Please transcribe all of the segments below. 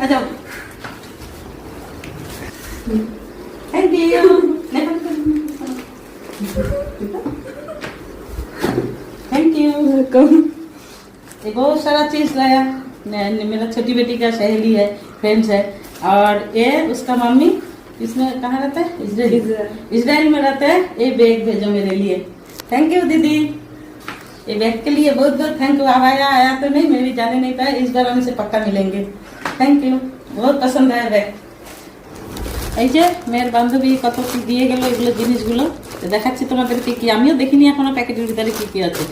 आ जाओ। Thank you. Thank you. Welcome. ये बहुत सारा चीज लाया। मेरा छोटी बेटी का सहेली है, फ्रेंड्स है, और ये उसका मम्मी इसमें कहाँ रहता है? इजराइल में रहता है। ये बैग भेजो मेरे लिए। थैंक यू दीदी, ये बैग के लिए बहुत बहुत थैंक यू। अब आया तो नहीं, मैं भी जाने नहीं पाया, इस बार हम इसे पक्का मिलेंगे। थैंक यू, बहुत पसंद है बैग। এই যে মেয়ের বান্ধবী কত কি দিয়ে গেল, এগুলো জিনিসগুলো দেখাচ্ছি তোমাদেরকে। কি আমিও দেখিনি এখনো প্যাকেটের ভিতরে কি কি আছে,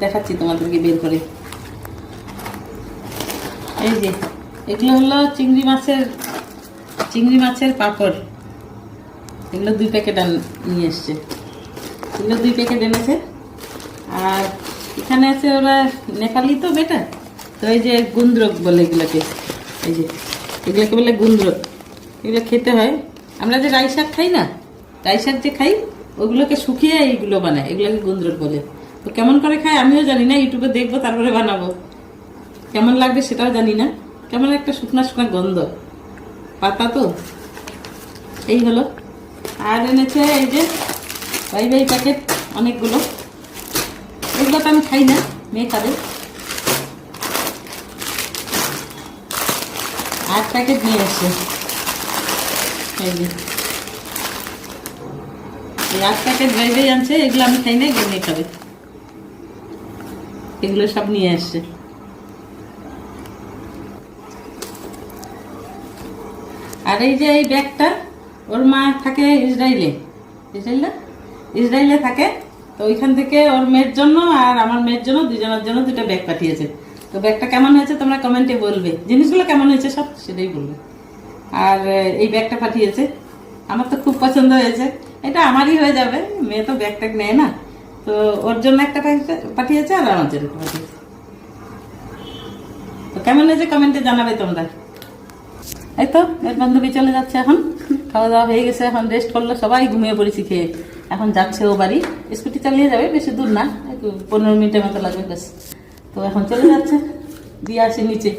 দেখাচ্ছি তোমাদেরকে বের করে। এই যে এগুলো হলো চিংড়ি মাছের পাপড়। এগুলো 2 প্যাকেট নিয়ে এসছে, এগুলো 2 প্যাকেট এনেছে। আর এখানে আছে ওরা নেপালি তো বেটা, তো এই যে গুন্দ্রক বলে এগুলোকে, এই যে এগুলোকে বলে গুন্দ্রক। এগুলো খেতে হয়, আমরা যে রাই শাক খাই না, রাই শাক যে খাই ওগুলোকে শুকিয়ে এইগুলো বানায়, এগুলোকে গুন্দ্রক বলে। তো কেমন করে খায় আমিও জানি না, ইউটিউবে দেখবো তারপরে বানাবো। কেমন লাগবে সেটাও জানি না, কেমন একটা শুকনা শুকনা গন্ধ, পাতা তো। এই হলো। আর এনেছে এই যে বাই প্যাকেট অনেকগুলো। এগুলো তো আমি খাই না, মেয়ে খাবে। 8 প্যাকেট নিয়ে এসছে। এই যে এই 8 প্যাকেট বাই আনছে, এগুলো আমি খাই না, এগুলো মেয়ে খাবে। এগুলো সব নিয়ে আসছে। আর এই যে এই ব্যাগটা, ওর মা থাকে ইসরায়েলে থাকে, তো ওইখান থেকে ওর মেয়ের জন্য আর আমার মেয়ের জন্য, দুজনের জন্য 2টা ব্যাগ পাঠিয়েছে। তো ব্যাগটা কেমন হয়েছে তোমরা কমেন্টে বলবে, জিনিসগুলো কেমন হয়েছে সব সেটাই বলবে। আর এই ব্যাগটা পাঠিয়েছে, আমার তো খুব পছন্দ হয়েছে। এটা আমারই হয়ে যাবে, মেয়ে তো ব্যাগ ট্যাগ নেয় না, তো ওর জন্য একটা পাঠিয়েছে আর আমার জন্য পাঠিয়েছে। তো কেমন হয়েছে কমেন্টে জানাবে তোমরা। এই তো এর বান্ধবী চলে যাচ্ছে এখন, খাওয়া দাওয়া হয়ে গেছে, এখন রেস্ট করলো, সবাই ঘুমিয়ে পড়েছি খেয়ে। এখন যাচ্ছে ও বাড়ি, স্কুটি চালিয়ে যাবে, বেশি দূর না, 15 মিনিটের মতো লাগবে ব্যাস। তো এখন চলে যাচ্ছে, দিয়ে আসি নিচে।